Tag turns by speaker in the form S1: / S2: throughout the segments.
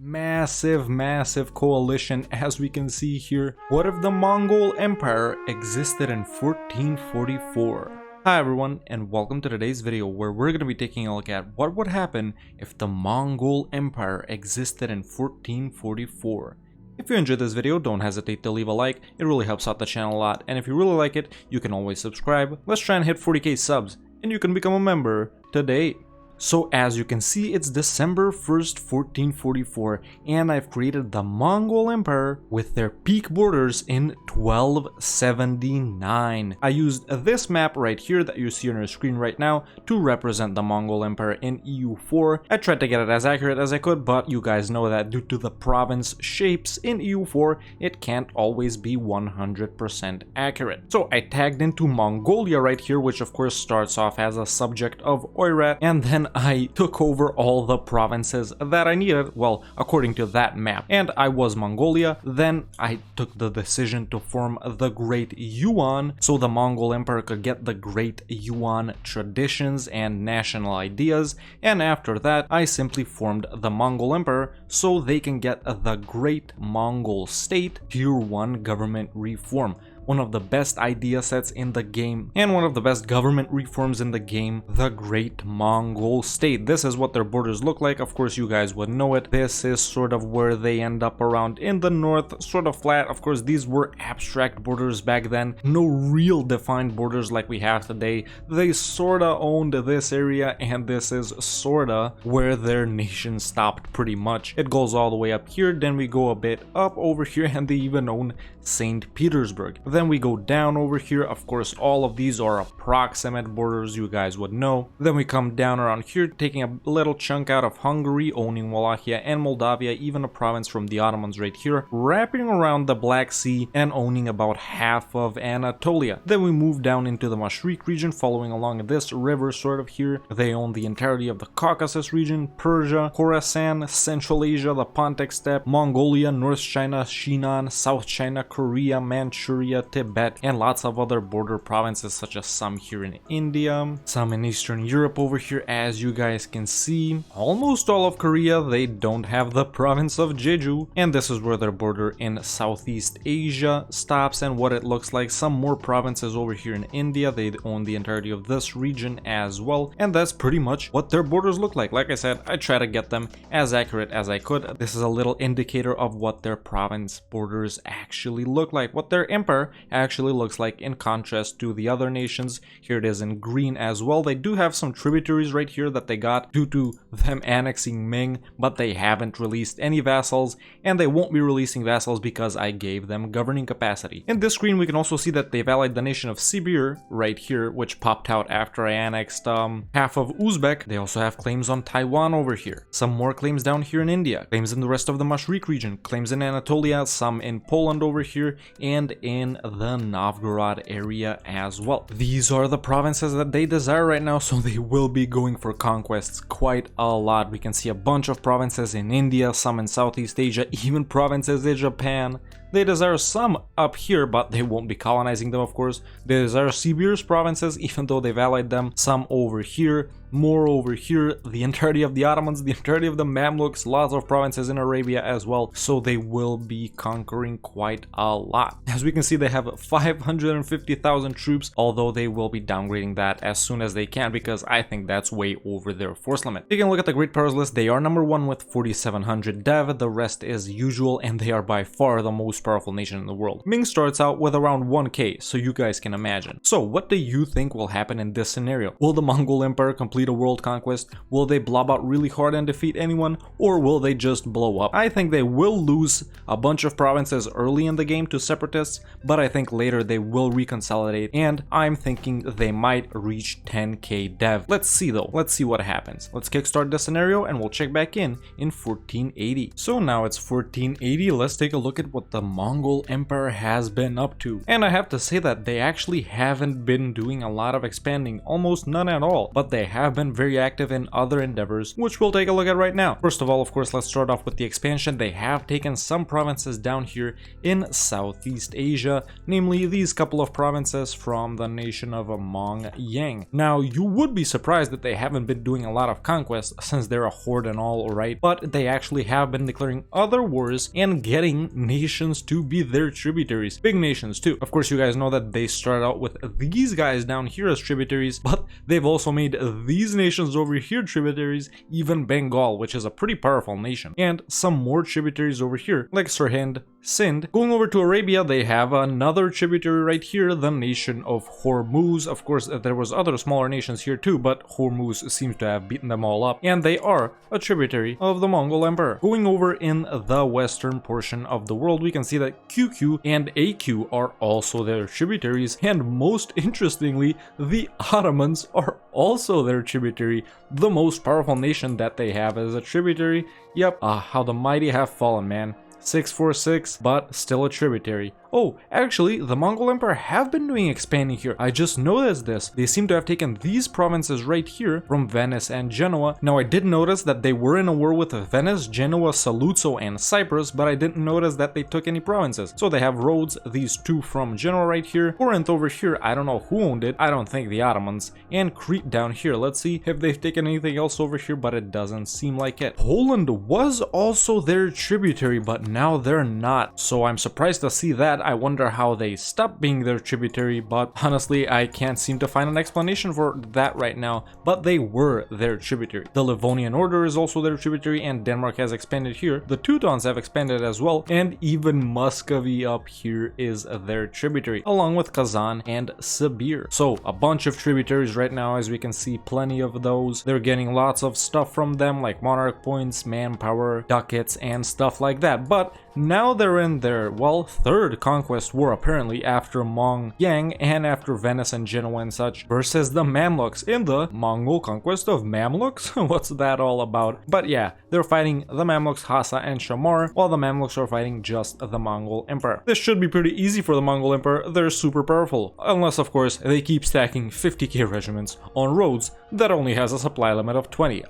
S1: Massive coalition, as we can see here. What if the Mongol Empire existed in 1444? Hi everyone, and welcome to today's video where we're going to be taking a look at what would happen if the Mongol Empire existed in 1444. If you enjoyed this video, don't hesitate to leave a like, it really helps out the channel a lot, and if you really like it, you can always subscribe. Let's try and hit 40k subs, and you can become a member today. So as you can see, it's December 1st, 1444, and I've created the Mongol Empire with their peak borders in 1279. I used this map right here that you see on your screen right now to represent the Mongol Empire in EU4. I tried to get it as accurate as I could, but you guys know that due to the province shapes in EU4, it can't always be 100% accurate. So I tagged into Mongolia right here, which of course starts off as a subject of Oirat, and then I took over all the provinces that I needed, well, according to that map, and I was Mongolia. Then I took the decision to form the Great Yuan, so the Mongol Empire could get the Great Yuan traditions and national ideas, and after that I simply formed the Mongol Empire so they can get the Great Mongol State Tier 1 government reform. One of the best idea sets in the game and one of the best government reforms in the game, the Great Mongol State. This is what their borders look like. Of course, you guys would know it. This is sort of where they end up around in the north, sort of flat. Of course, these were abstract borders back then. No real defined borders like we have today. They sorta owned this area, and this is sorta where their nation stopped pretty much. It goes all the way up here, then we go a bit up over here, and they even own St. Petersburg. Then we go down over here. Of course, all of these are approximate borders, you guys would know. Then we come down around here, taking a little chunk out of Hungary, owning Wallachia and Moldavia, even a province from the Ottomans right here, wrapping around the Black Sea and owning about half of Anatolia. Then we move down into the Mashriq region, following along this river sort of here. They own the entirety of the Caucasus region, Persia, Khorasan, Central Asia, the Pontic Steppe, Mongolia, North China, Shinan, South China, Korea, Manchuria, Tibet, and lots of other border provinces, such as some here in India, some in Eastern Europe over here. As you guys can see, almost all of Korea, they don't have the province of Jeju, and this is where their border in Southeast Asia stops, and what it looks like. Some more provinces over here in India, they own the entirety of this region as well, and that's pretty much what their borders look like. Like I said, I try to get them as accurate as I could. This is a little indicator of what their province borders actually look like, what their empire actually looks like in contrast to the other nations. Here it is in green as well. They do have some tributaries right here that they got due to them annexing Ming, but they haven't released any vassals, and they won't be releasing vassals because I gave them governing capacity. In this screen we can also see that they've allied the nation of Sibir right here, which popped out after I annexed half of Uzbek. They also have claims on Taiwan over here, some more claims down here in India, claims in the rest of the Mashriq region, claims in Anatolia, some in Poland over here, and in the Novgorod area as well. These are the provinces that they desire right now, so they will be going for conquests quite a lot. We can see a bunch of provinces in India, some in Southeast Asia, even provinces in Japan. They desire some up here, but they won't be colonizing them, of course. They desire Sibir's provinces, even though they've allied them. Some over here, more over here, the entirety of the Ottomans, the entirety of the Mamluks, lots of provinces in Arabia as well, so they will be conquering quite a lot. As we can see, they have 550,000 troops, although they will be downgrading that as soon as they can, because I think that's way over their force limit. Taking a look at the Great Powers list, they are number 1 with 4,700 dev, the rest is usual, and they are by far the most powerful nation in the world. Ming starts out with around 1k, so you guys can imagine. So what do you think will happen in this scenario? Will the Mongol Empire complete a world conquest? Will they blob out really hard and defeat anyone, or will they just blow up? I think they will lose a bunch of provinces early in the game to separatists, but I think later they will reconsolidate, and I'm thinking they might reach 10k dev. Let's see though, let's see what happens. Let's kickstart the scenario and we'll check back in 1480. So now it's 1480, let's take a look at what the Mongol Empire has been up to. And I have to say that they actually haven't been doing a lot of expanding, almost none at all, but they have been very active in other endeavors, which we'll take a look at right now. First of all, of course, let's start off with the expansion. They have taken some provinces down here in Southeast Asia, namely these couple of provinces from the nation of Mong-Yang. Now, you would be surprised that they haven't been doing a lot of conquests since they're a horde and all, right? But they actually have been declaring other wars and getting nations to be their tributaries. Big nations too. Of course, you guys know that they started out with these guys down here as tributaries, but they've also made these nations over here tributaries, even Bengal, which is a pretty powerful nation, and some more tributaries over here, like Sirhind, Sindh. Going over to Arabia, they have another tributary right here, the nation of Hormuz. Of course, there was other smaller nations here too, but Hormuz seems to have beaten them all up, and they are a tributary of the Mongol Emperor. Going over in the western portion of the world, we can see that QQ and AQ are also their tributaries, and most interestingly, the Ottomans are also their tributary, the most powerful nation that they have as a tributary. Yep, how the mighty have fallen, man. 646, but still a tributary. Oh, actually, the Mongol Empire have been doing expanding here. I just noticed this. They seem to have taken these provinces right here from Venice and Genoa. Now, I did notice that they were in a war with Venice, Genoa, Saluzzo, and Cyprus, but I didn't notice that they took any provinces. So they have Rhodes, these two from Genoa right here. Corinth over here, I don't know who owned it. I don't think the Ottomans. And Crete down here. Let's see if they've taken anything else over here, but it doesn't seem like it. Poland was also their tributary, but now they're not. So I'm surprised to see that. I wonder how they stopped being their tributary, but honestly, I can't seem to find an explanation for that right now, but they were their tributary. The Livonian Order is also their tributary, and Denmark has expanded here. The Teutons have expanded as well, and even Muscovy up here is their tributary, along with Kazan and Sibir. So a bunch of tributaries right now, as we can see, plenty of those. They're getting lots of stuff from them, like monarch points, manpower, ducats, and stuff like that. But now they're in their, well, third conquest war apparently, after Mong-Yang and after Venice and Genoa and such, versus the Mamluks in the Mongol conquest of Mamluks? What's that all about? But yeah, they're fighting the Mamluks, Hassa and Shamar, while the Mamluks are fighting just the Mongol Emperor. This should be pretty easy for the Mongol Emperor. They're super powerful, unless of course they keep stacking 50k regiments on Rhodes that only has a supply limit of 20.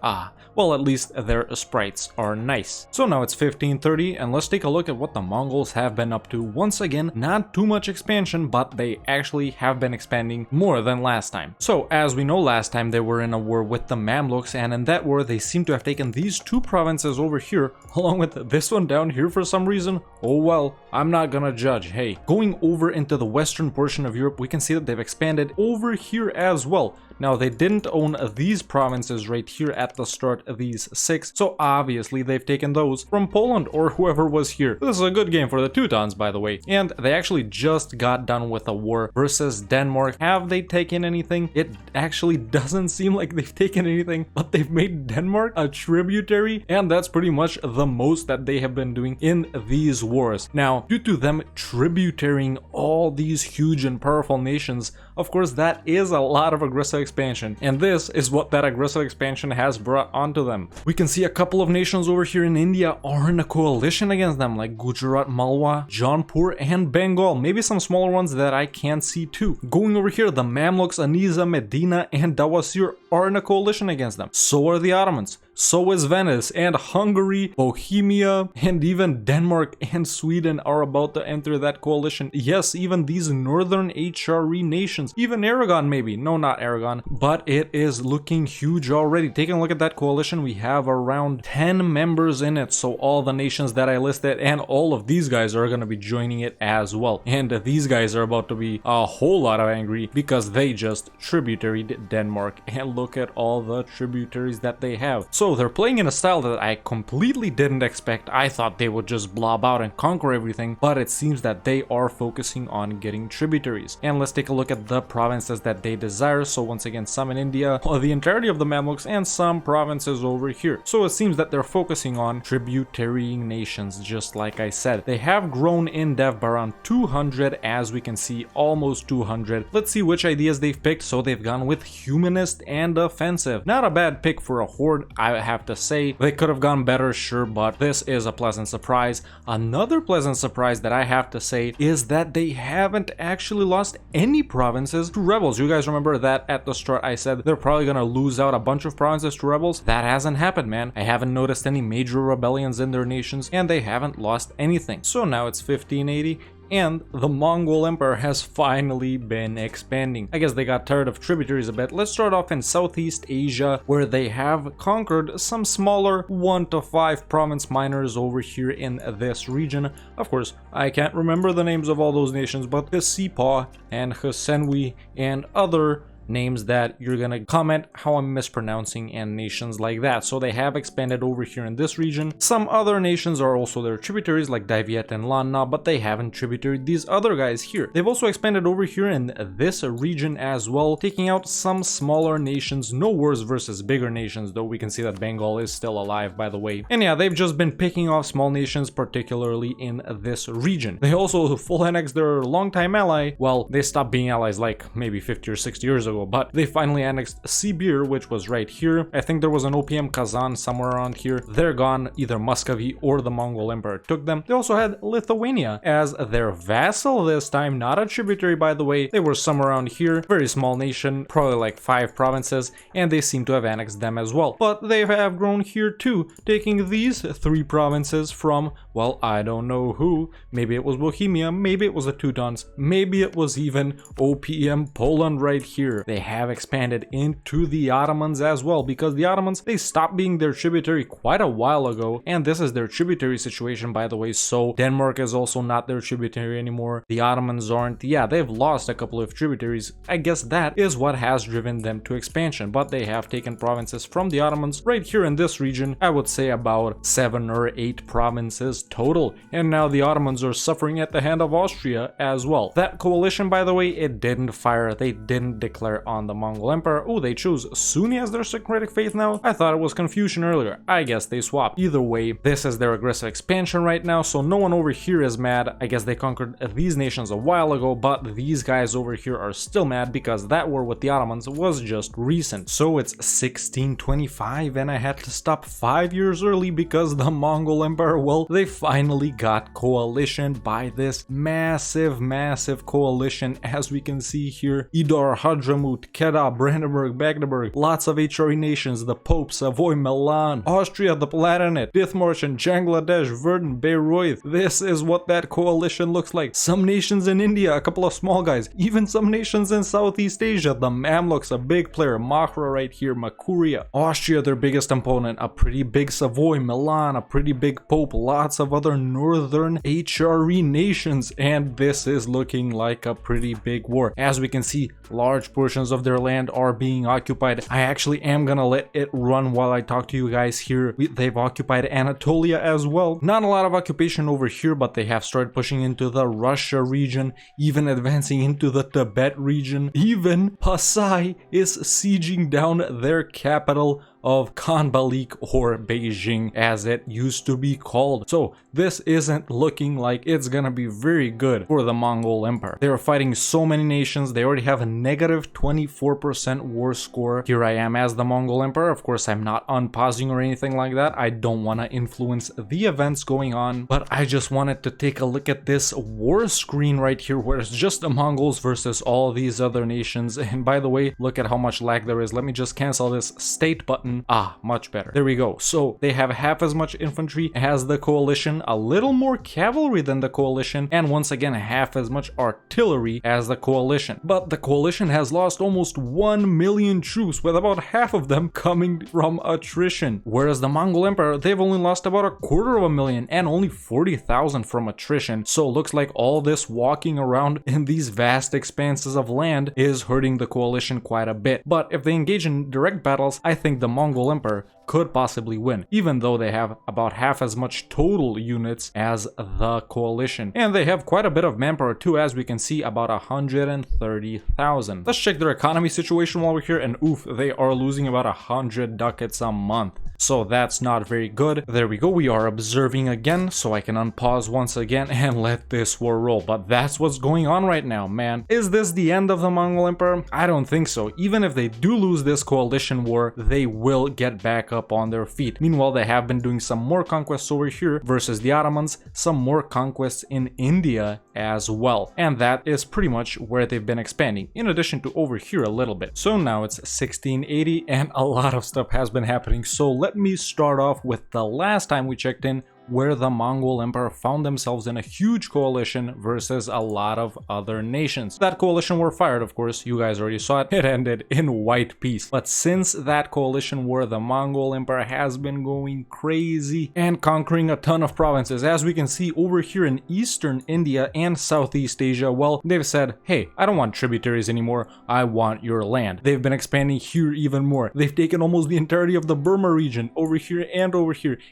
S1: Well, at least their sprites are nice. So now it's 1530, and let's take a look at what the Mongols have been up to. Once again, not too much expansion, but they actually have been expanding more than last time. So as we know, last time they were in a war with the Mamluks, and in that war they seem to have taken these two provinces over here, along with this one down here for some reason. Oh well, I'm not gonna judge. Hey, going over into the western portion of Europe, we can see that they've expanded over here as well. Now, they didn't own these provinces right here at the start, these 6, so obviously they've taken those from Poland or whoever was here. This is a good game for the Teutons, by the way. And they actually just got done with a war versus Denmark. Have they taken anything? It actually doesn't seem like they've taken anything, but they've made Denmark a tributary, and that's pretty much the most that they have been doing in these wars. Now, due to them tributarying all these huge and powerful nations, of course, that is a lot of aggressive expansion, and this is what that aggressive expansion has brought onto them. We can see a couple of nations over here in India are in a coalition against them, like Gujarat, Malwa, Jaunpur, and Bengal. Maybe some smaller ones that I can't see too. Going over here, the Mamluks, Aniza, Medina, and Dawasir are in a coalition against them. So are the Ottomans. So is Venice, and Hungary, Bohemia, and even Denmark and Sweden are about to enter that coalition. Yes, even these northern HRE nations, even Aragon maybe. No, not Aragon, but it is looking huge already. Taking a look at that coalition, we have around 10 members in it. So all the nations that I listed, and all of these guys are going to be joining it as well. And these guys are about to be a whole lot of angry because they just tributaried Denmark. And look at all the tributaries that they have. So they're playing in a style that I completely didn't expect. I thought they would just blob out and conquer everything, but it seems that they are focusing on getting tributaries. And let's take a look at the provinces that they desire. So once again, some in India, the entirety of the Mamluks, and some provinces over here. So it seems that they're focusing on tributarying nations, just like I said. They have grown in dev by around 200, as we can see, almost 200. Let's see which ideas they've picked. So they've gone with humanist and offensive. Not a bad pick for a horde. I I have to say. They could have gone better, sure, but this is a pleasant surprise. Another pleasant surprise that I have to say is that they haven't actually lost any provinces to rebels. You guys remember that at the start I said they're probably gonna lose out a bunch of provinces to rebels? That hasn't happened, man. I haven't noticed any major rebellions in their nations, and they haven't lost anything. So now it's 1580. And the Mongol Empire has finally been expanding. I guess they got tired of tributaries a bit. Let's start off in Southeast Asia, where they have conquered some smaller 1 to 5 province minors over here in this region. Of course, I can't remember the names of all those nations, but the Sipa and Husenwi and other names that you're gonna comment how I'm mispronouncing and nations like that. So they have expanded over here in this region. Some other nations are also their tributaries like Daiviet and Lanna, but they haven't tributaried these other guys here. They've also expanded over here in this region as well, taking out some smaller nations. No wars versus bigger nations, though we can see that Bengal is still alive, by the way. And yeah, they've just been picking off small nations, particularly in this region. They also full annexed their longtime ally. Well, they stopped being allies like maybe 50 or 60 years ago, but they finally annexed Sibir, which was right here. I think there was an opium Kazan somewhere around here. They're gone. Either Muscovy or the Mongol Empire took them. They also had Lithuania as their vassal this time, not a tributary, by the way. They were somewhere around here. Very small nation, probably like 5 provinces, and they seem to have annexed them as well. But they have grown here too, taking these 3 provinces from, well, I don't know who. Maybe it was Bohemia, maybe it was the Teutons, maybe it was even OPM Poland right here. They have expanded into the Ottomans as well, because the Ottomans, they stopped being their tributary quite a while ago, and this is their tributary situation, by the way. So Denmark is also not their tributary anymore. The Ottomans aren't. Yeah, they've lost a couple of tributaries. I guess that is what has driven them to expansion, but they have taken provinces from the Ottomans right here in this region. I would say about 7 or 8 provinces total, and now the Ottomans are suffering at the hand of Austria as well. That coalition, by the way, it didn't fire. They didn't declare on the Mongol Empire. Oh, they chose Sunni as their syncretic faith now? I thought it was Confucian earlier. I guess they swapped. Either way, this is their aggressive expansion right now, so no one over here is mad. I guess they conquered these nations a while ago, but these guys over here are still mad because that war with the Ottomans was just recent. So it's 1625 and I had to stop 5 years early because the Mongol Empire, well, they finally got coalition by this massive coalition, as we can see here. Idar, Hadramut, Kedah, Brandenburg, Magdeburg, lots of HRE nations, the Pope, Savoy, Milan, Austria, the Palatinate, Dithmarschen, Bangladesh, Verdun, Bayreuth. This is what that coalition looks like. Some nations in India, a couple of small guys, even some nations in Southeast Asia, the Mamluks, a big player, Mahra right here, Makuria, Austria, their biggest opponent, a pretty big Savoy, Milan, a pretty big Pope, lots of other northern HRE nations, and this is looking like a pretty big war. As we can see, large portions of their land are being occupied. I actually am gonna let it run while I talk to you guys here. They've occupied Anatolia as well. Not a lot of occupation over here, but they have started pushing into the Russia region, even advancing into the Tibet region. Even Pasai is sieging down their capital of Khanbalik, or Beijing as it used to be called. So this isn't looking like it's gonna be very good for the Mongol Empire. They are fighting so many nations. They already have a negative 24% war score. Here I am as the Mongol Emperor. Of course, I'm not unpausing or anything like that. I don't want to influence the events going on, but I just wanted to take a look at this war screen right here where it's just the Mongols versus all these other nations. And by the way, look at how much lag there is. Let me just cancel this state button. Ah, much better. There we go. So they have half as much infantry as the coalition, a little more cavalry than the coalition, and once again half as much artillery as the coalition. But the coalition has lost almost 1 million troops, with about half of them coming from attrition. Whereas the Mongol Empire, they've only lost about 250,000 and only 40,000 from attrition. So it looks like all this walking around in these vast expanses of land is hurting the coalition quite a bit. But if they engage in direct battles, I think the Mongol Empire could possibly win, even though they have about half as much total units as the coalition. And they have quite a bit of manpower too, as we can see, about 130,000. Let's check their economy situation while we're here, and oof, they are losing about 100 ducats a month. so that's not very good. There we go, we are observing again, so I can unpause once again and let this war roll. But that's what's going on right now, man. Is this the end of the Mongol Empire? I don't think so. Even if they do lose this coalition war, they will get back up on their feet. Meanwhile, they have been doing some more conquests over here versus the Ottomans, some more conquests in India as well. And that is pretty much where they've been expanding, in addition to over here a little bit. So now it's 1680 and a lot of stuff has been happening. So let me start off with the last time we checked in, where the Mongol Empire found themselves in a huge coalition versus a lot of other nations. That coalition war fired, of course, you guys already saw it. It ended in white peace. But since that coalition war, the Mongol Empire has been going crazy and conquering a ton of provinces. As we can see over here in eastern India and Southeast Asia, well, they've said, hey, I don't want tributaries anymore, I want your land. They've been expanding here even more. They've taken almost the entirety of the Burma region over here,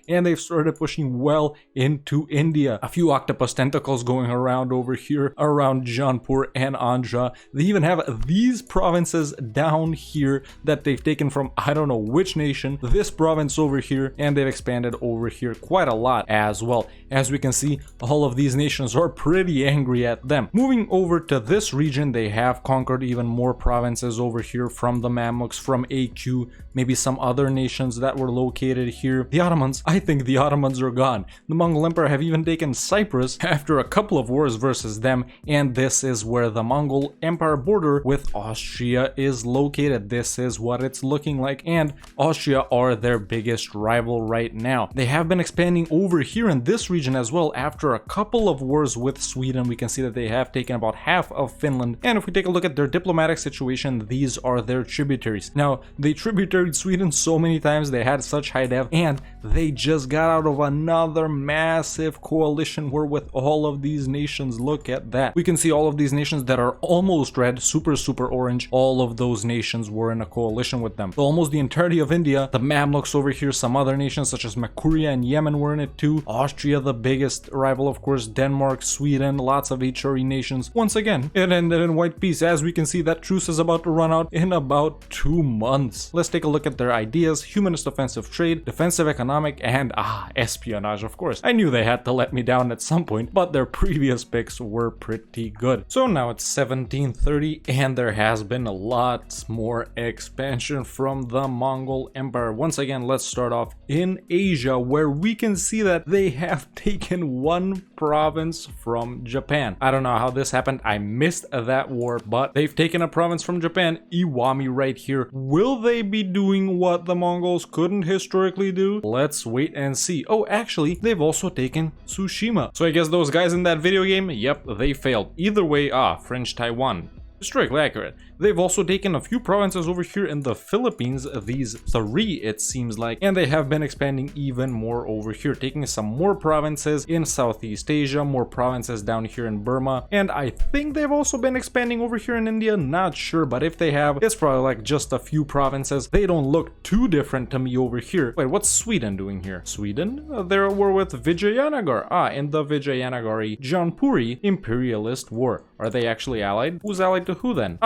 S1: and they've started pushing well into India. A few octopus tentacles going around over here, around Jaunpur and Andhra. They even have these provinces down here that they've taken from I don't know which nation, this province over here, and they've expanded over here quite a lot as well. As we can see, all of these nations are pretty angry at them. Moving over to this region, they have conquered even more provinces over here from the Mamluks, from AQ, maybe some other nations that were located here. The Ottomans, I think the Ottomans are gone. The Mongol Empire have even taken Cyprus after a couple of wars versus them, and this is where the Mongol Empire border with Austria is located. This is what it's looking like, and Austria are their biggest rival right now. They have been expanding over here in this region as well after a couple of wars with Sweden. We can see that they have taken about half of Finland, and if we take a look at their diplomatic situation, these are their tributaries. Now, they tributaried Sweden so many times, they had such high dev, and they just got out of another massive coalition war with all of these nations. Look at that. We can see all of these nations that are almost red, super orange. All of those nations were in a coalition with them. So almost the entirety of India, the Mamluks over here, some other nations such as Makuria and Yemen were in it too. Austria, the biggest rival, of course, Denmark, Sweden, lots of HRE nations. Once again, it ended in white peace. As we can see, that truce is about to run out in about 2 months. Let's take a look at their ideas: humanist offensive trade, defensive economic, and espionage, of course. I knew they had to let me down at some point, but their previous picks were pretty good. So now it's 1730 and there has been a lot more expansion from the Mongol Empire. Once again, let's start off in Asia, where we can see that they have taken one province from Japan. I don't know how this happened. I missed that war, but they've taken a province from Japan, Iwami right here. Will they be doing what the Mongols couldn't historically do? Let's wait and see. Oh, actually, they've also taken Tsushima. So I guess those guys in that video game, yep, they failed. Either way, French Taiwan. Historically accurate. They've also taken a few provinces over here in the Philippines, these 3 it seems like, and they have been expanding even more over here, taking some more provinces in Southeast Asia, more provinces down here in Burma, and I think they've also been expanding over here in India, not sure, but if they have, it's probably like just a few provinces. They don't look too different to me over here. Wait, what's Sweden doing here? Sweden? They're at war with Vijayanagar. In the Vijayanagari Jaunpuri imperialist war. Are they actually allied? Who's allied to who then?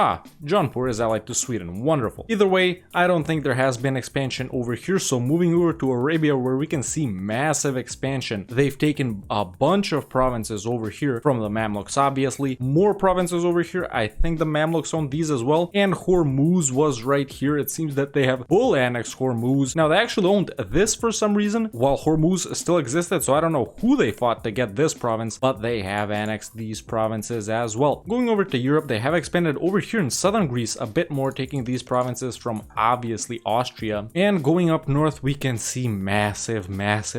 S1: Jaunpur is allied to Sweden. Wonderful. Either way, I don't think there has been expansion over here, so moving over to Arabia, where we can see massive expansion. They've taken a bunch of provinces over here from the Mamluks, obviously. More provinces over here. I think the Mamluks own these as well. And Hormuz was right here. It seems that they have full annexed Hormuz. Now, they actually owned this for some reason, while Hormuz still existed, so I don't know who they fought to get this province, but they have annexed these provinces as well. Going over to Europe, they have expanded over here in southern Greece a bit more, taking these provinces from obviously Austria. And going up north, we can see massive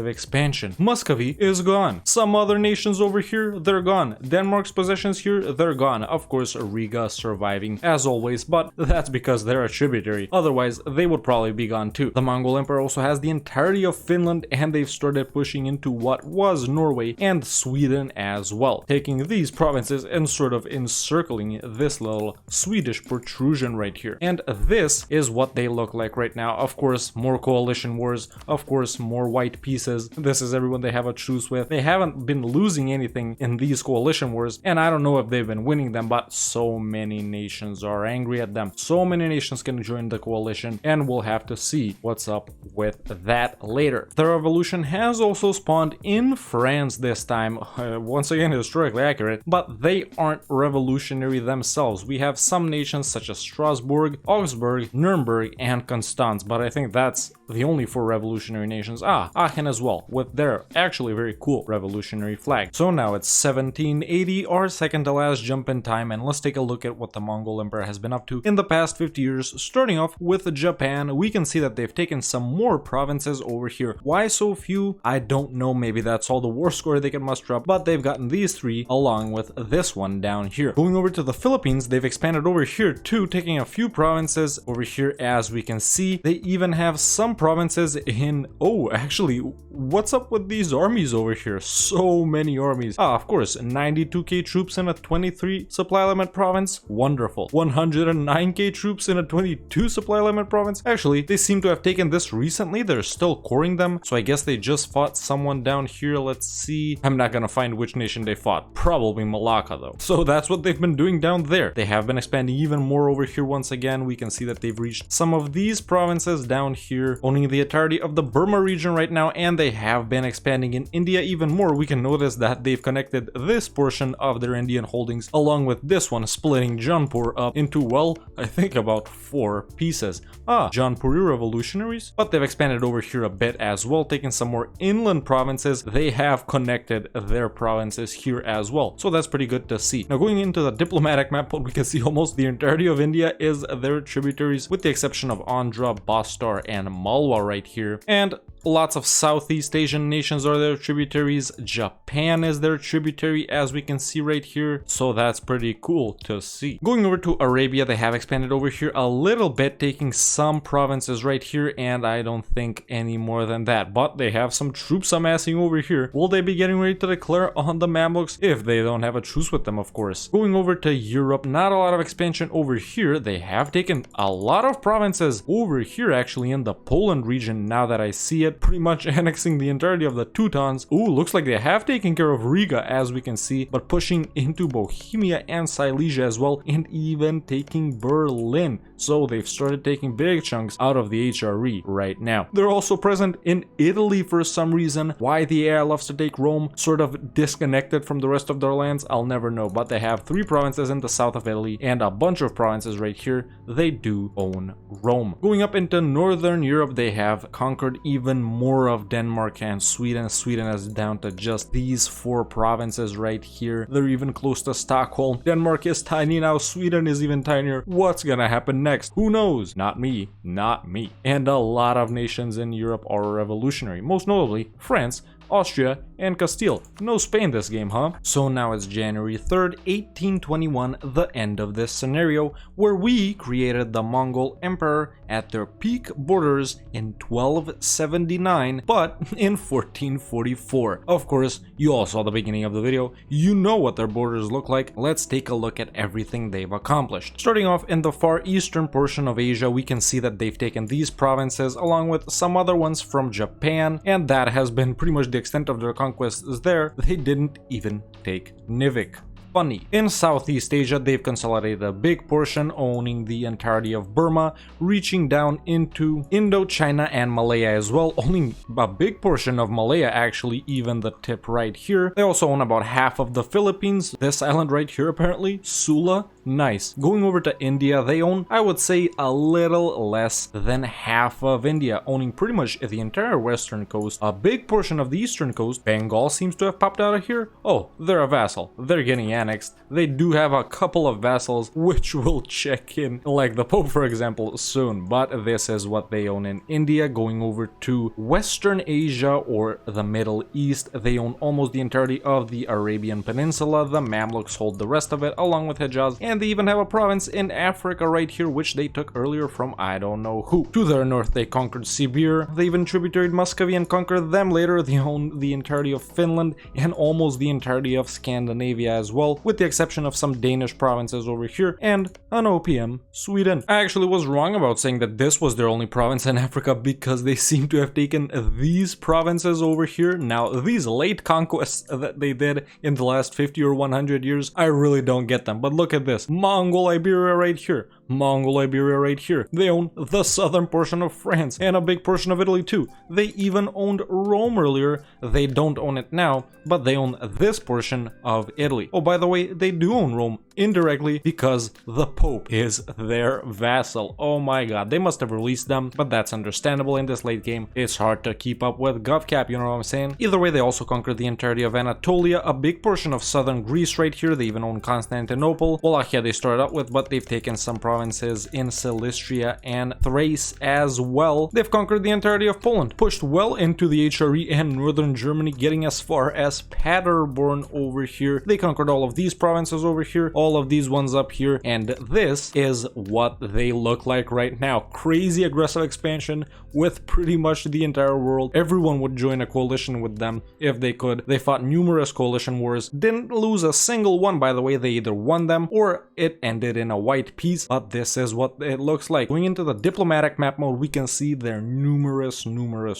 S1: expansion. Muscovy is gone. Some other nations over here, they're gone. Denmark's possessions here, they're gone. Of course, Riga surviving as always, but that's because they're a tributary. Otherwise, they would probably be gone too. The Mongol Empire also has the entirety of Finland, and they've started pushing into what was Norway and Sweden as well, taking these provinces and sort of encircling this little Swedish protrusion right here. And this is what they look like right now. Of course, more coalition wars, of course, more white pieces. This is everyone they have a truce with. They haven't been losing anything in these coalition wars, and I don't know if they've been winning them, but so many nations are angry at them. So many nations can join the coalition, and we'll have to see what's up with that later. The revolution has also spawned in France this time. Once again, historically accurate, but they aren't revolutionary themselves. We have some nations such as Strasbourg, Augsburg, Nuremberg, and Constance, but I think that's the only 4 revolutionary nations. Aachen as well, with their actually very cool revolutionary flag. So now it's 1780, our second to last jump in time, and let's take a look at what the Mongol Empire has been up to in the past 50 years. Starting off with Japan, we can see that they've taken some more provinces over here. Why so few? I don't know, maybe that's all the war score they can muster up, but they've gotten these 3 along with this one down here. Going over to the Philippines, they've expanded over here too, taking a few provinces over here. As we can see, they even have some provinces in... Oh, actually, what's up with these armies over here? So many armies. Of course, 92k troops in a 23 supply limit province. Wonderful. 109k troops in a 22 supply limit province. Actually, they seem to have taken this recently. They're still coring them, so I guess they just fought someone down here. Let's see. I'm not gonna find which nation they fought. Probably Malacca though. So that's what they've been doing down there. They have been expanding even more over here. Once again, we can see that they've reached some of these provinces down here, owning the entirety of the Burma region right now, and they have been expanding in India even more. We can notice that they've connected this portion of their Indian holdings along with this one, splitting Jaunpur up into, well, I think about 4 pieces. Jaunpuri revolutionaries, but they've expanded over here a bit as well, taking some more inland provinces. They have connected their provinces here as well, so that's pretty good to see. Now going into the diplomatic map, what we can see almost the entirety of India is their tributaries, with the exception of Andhra, Bastar, and Malwa right here, and lots of Southeast Asian nations are their tributaries. Japan is their tributary, as we can see right here, so that's pretty cool to see. Going over to Arabia, they have expanded over here a little bit, taking some provinces right here, and I don't think any more than that, but they have some troops amassing over here. Will they be getting ready to declare on the Mamluks? If they don't have a truce with them, of course. Going over to Europe, not a lot of expansion over here. They have taken a lot of provinces over here, actually, in the Poland region, now that I see it, pretty much annexing the entirety of the Teutons. Ooh, looks like they have taken care of Riga, as we can see, but pushing into Bohemia and Silesia as well, and even taking Berlin. So they've started taking big chunks out of the HRE right now. They're also present in Italy for some reason. Why the AI loves to take Rome, sort of disconnected from the rest of their lands, I'll never know, but they have 3 provinces in the south of Italy and a bunch of provinces right here. They do own Rome. Going up into northern Europe, they have conquered even more of Denmark and Sweden. Sweden is down to just these 4 provinces right here. They're even close to Stockholm. Denmark is tiny now. Sweden is even tinier. What's gonna happen next? Who knows? Not me. Not me. And a lot of nations in Europe are revolutionary. Most notably, France, Austria, and Castile. No Spain this game, huh? So now it's January 3rd, 1821, the end of this scenario, where we created the Mongol Emperor at their peak borders in 1279, but in 1444. Of course, you all saw the beginning of the video. You know what their borders look like. Let's take a look at everything they've accomplished. Starting off in the far eastern portion of Asia, we can see that they've taken these provinces along with some other ones from Japan, and that has been pretty much the extent of their conquests there. They didn't even take Nivik. Funny. In Southeast Asia, they've consolidated a big portion, owning the entirety of Burma, reaching down into Indochina and Malaya as well, owning a big portion of Malaya, actually, even the tip right here. They also own about half of the Philippines, this island right here apparently, Sula. Nice. Going over to India, they own, I would say, a little less than half of India, owning pretty much the entire western coast, a big portion of the eastern coast. Bengal seems to have popped out of here. Oh, they're a vassal. They're getting annexed. They do have a couple of vassals, which will check in, like the Pope, for example, soon. But this is what they own in India. Going over to Western Asia or the Middle East, they own almost the entirety of the Arabian Peninsula. The Mamluks hold the rest of it, along with Hejaz, and they even have a province in Africa right here, which they took earlier from I don't know who. To their north, they conquered Sibir. They even tributaried Muscovy and conquered them later. They own the entirety of Finland and almost the entirety of Scandinavia as well. Mongol, with the exception of some Danish provinces over here and an OPM Sweden. I actually was wrong about saying that this was their only province in Africa, because they seem to have taken these provinces over here. Now, these late conquests that they did in the last 50 or 100 years, I really don't get them. But look at this. Mongol Iberia right here. Mongol Iberia right here. They own the southern portion of France and a big portion of Italy too. They even owned Rome earlier. They don't own it now, but they own this portion of Italy. Oh, by the way, they do own Rome indirectly because the Pope is their vassal. Oh my god, they must have released them, but that's understandable in this late game. It's hard to keep up with GovCap, you know what I'm saying? Either way, they also conquered the entirety of Anatolia, a big portion of southern Greece right here. They even own Constantinople. Wallachia they started out with, but they've taken some provinces in Cilicia and Thrace as well. They've conquered the entirety of Poland, pushed well into the HRE and northern Germany, getting as far as Paderborn over here. They conquered all of these provinces over here, all of these ones up here, and this is what they look like right now. Crazy aggressive expansion with pretty much the entire world. Everyone would join a coalition with them if they could. They fought numerous coalition wars, didn't lose a single one, by the way. They either won them or it ended in a white peace, but this is what it looks like. Going into the diplomatic map mode, we can see their numerous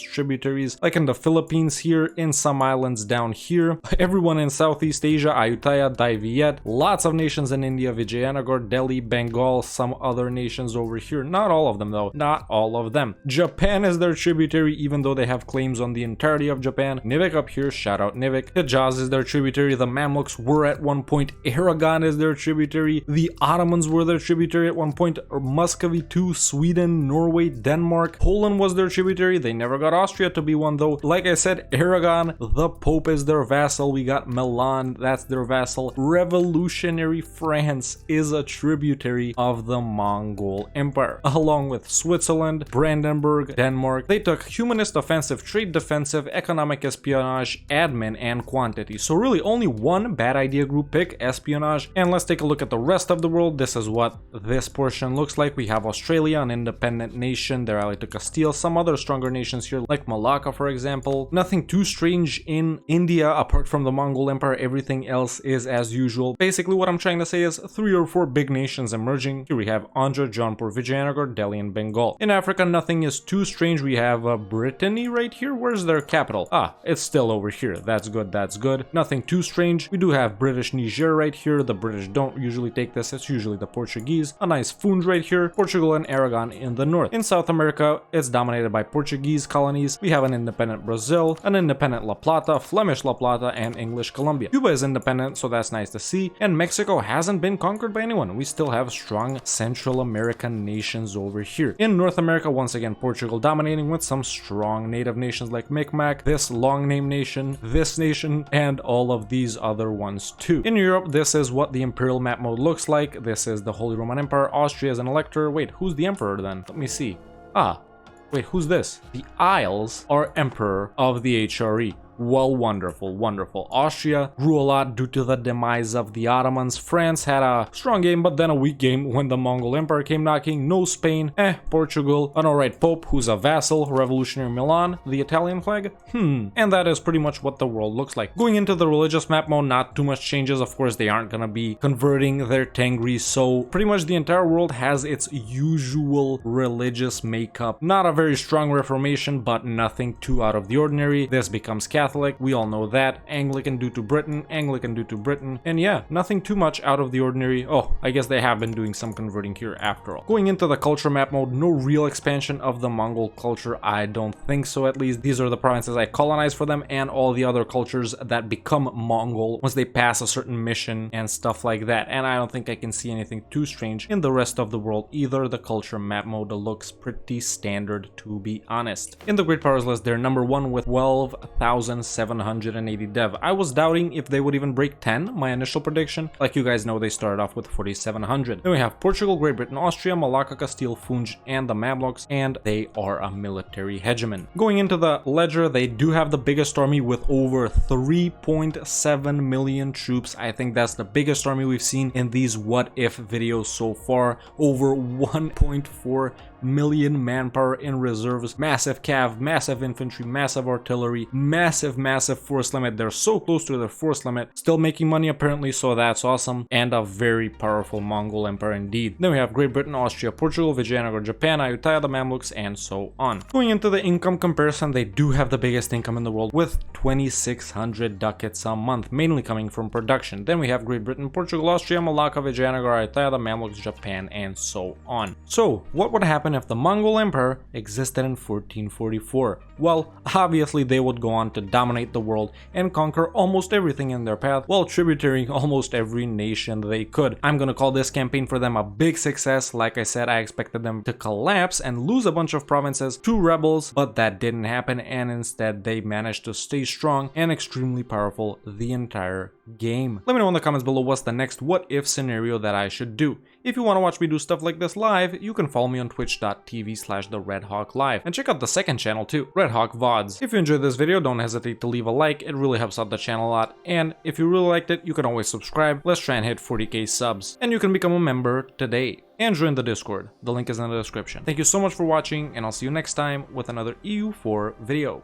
S1: tributaries, like in the Philippines here, in some islands down here, everyone in Southeast Asia, Ayutthaya, Dai Viet, lots of nations in India, Vijayanagar, Delhi, Bengal, some other nations over here. Not all of them though, not all of them. Japan is their tributary, even though they have claims on the entirety of Japan. Nivik up here, shout out Nivik. Hijaz is their tributary. The Mamluks were at one point. Aragon is their tributary. The Ottomans were their tributary at one point. Muscovy too, Sweden, Norway, Denmark. Poland was their tributary. They never got Austria to be one though. Like I said, Aragon, the Pope is their vassal. We got Milan, that's their vassal. Revolutionary France is a tributary of the Mongol Empire, along with Switzerland, Brandenburg, Denmark. They took humanist offensive, trade defensive, economic espionage, admin, and quantity. So really only one bad idea group pick, espionage. And let's take a look at the rest of the world. This is what this portion looks like. We have Australia, an independent nation. They're allied to Castile. Some other stronger nations here, like Malacca, for example. Nothing too strange in India, apart from the Mongol Empire. Everything else is as usual. Basically, what I'm trying to say is 3 or 4 big nations emerging. Here we have Andhra, Jaunpur, Vijayanagar, Delhi, and Bengal. In Africa, nothing is too strange. We have Brittany right here. Where's their capital? Ah, it's still over here. That's good, that's good. Nothing too strange. We do have British Niger right here. The British don't usually take this. It's usually the Portuguese. A nice Funj right here. Portugal and Aragon in the north. In South America, it's dominated by Portuguese colonies. We have an independent Brazil, an independent La Plata, Flemish La Plata, and English Colombia. Cuba is independent, so that's nice to see. And Mexico hasn't been conquered by anyone. We still have strong Central American nations over here. In North America, once again, Portugal dominating with some strong native nations like Micmac, this long name nation, this nation, and all of these other ones too. In Europe, this is what the imperial map mode looks like. This is the Holy Roman Empire. Austria is an elector. Wait, who's the emperor then? Let me see. Ah, wait, who's this? The Isles are emperor of the HRE. Well, wonderful, wonderful. Austria grew a lot due to the demise of the Ottomans. France had a strong game, but then a weak game when the Mongol Empire came knocking. No Spain. Portugal. An alright Pope, who's a vassal. Revolutionary Milan. The Italian flag. And that is pretty much what the world looks like. Going into the religious map mode, not too much changes. Of course, they aren't gonna be converting their Tengri, so pretty much the entire world has its usual religious makeup. Not a very strong Reformation, but nothing too out of the ordinary. This becomes Catholic, we all know that. Anglican due to Britain, Anglican due to Britain, and yeah, nothing too much out of the ordinary. Oh, I guess they have been doing some converting here after all. Going into the culture map mode, no real expansion of the Mongol culture, I don't think so at least. These are the provinces I colonized for them and all the other cultures that become Mongol once they pass a certain mission and stuff like that, and I don't think I can see anything too strange in the rest of the world either. The culture map mode looks pretty standard, to be honest. In the Great Powers list, they're number 1 with 12,780 dev. I was doubting if they would even break 10, my initial prediction. Like you guys know, they started off with 4,700. Then we have Portugal, Great Britain, Austria, Malacca, Castile, Funj, and the Mamluks, and they are a military hegemon. Going into the ledger, they do have the biggest army with over 3.7 million troops. I think that's the biggest army we've seen in these what if videos so far. Over 1.4 million manpower in reserves, massive cav, massive infantry, massive artillery, massive force limit. They're so close to their force limit, still making money apparently, so that's awesome, and a very powerful Mongol empire indeed. Then we have Great Britain, Austria, Portugal, Vijayanagara, Japan, Ayutthaya, the Mamluks, and so on. Going into the income comparison, they do have the biggest income in the world with 2,600 ducats a month, mainly coming from production. Then we have Great Britain, Portugal, Austria, Malacca, Vijayanagara, Ayutthaya, the Mamluks, Japan, and so on. So, what would happen if the Mongol Empire existed in 1444? Well, obviously they would go on to dominate the world and conquer almost everything in their path while tributarying almost every nation they could. I'm gonna call this campaign for them a big success. Like I said, I expected them to collapse and lose a bunch of provinces to rebels, but that didn't happen, and instead they managed to stay strong and extremely powerful the entire game. Let me know in the comments below what's the next what if scenario that I should do. If you want to watch me do stuff like this live, you can follow me on twitch.tv/TheRedHawkLive, and check out the second channel too, Red Hawk VODs. If you enjoyed this video, don't hesitate to leave a like, it really helps out the channel a lot, and if you really liked it, you can always subscribe. Let's try and hit 40k subs, and you can become a member today and join the Discord. The link is in the description. Thank you so much for watching, and I'll see you next time with another EU4 video.